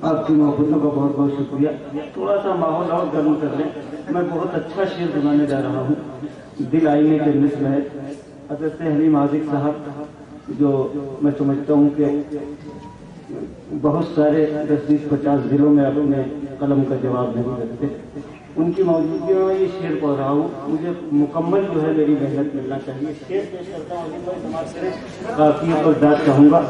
آپ کی محبتوں کا بہت بہت شکریہ. تھوڑا سا ماحول اور گرم کر لیں. میں بہت اچھا شعر سنانے جا رہا ہوں. دل آئینے کے مثل ہے. حضرت حلیم عاشق صاحب جو میں سمجھتا ہوں کہ بہت سارے 10-20-50 ضلعوں میں اپنے قلم کا جواب نہیں رکھتے, ان کی موجودگی میں یہ شعر پڑھ رہا ہوں. مجھے مکمل جو ہے میری محنت ملنا چاہیے. شعر پیش کرتا ہوں, سماعت کریں. قافیہ اور ذات چاہوں گا.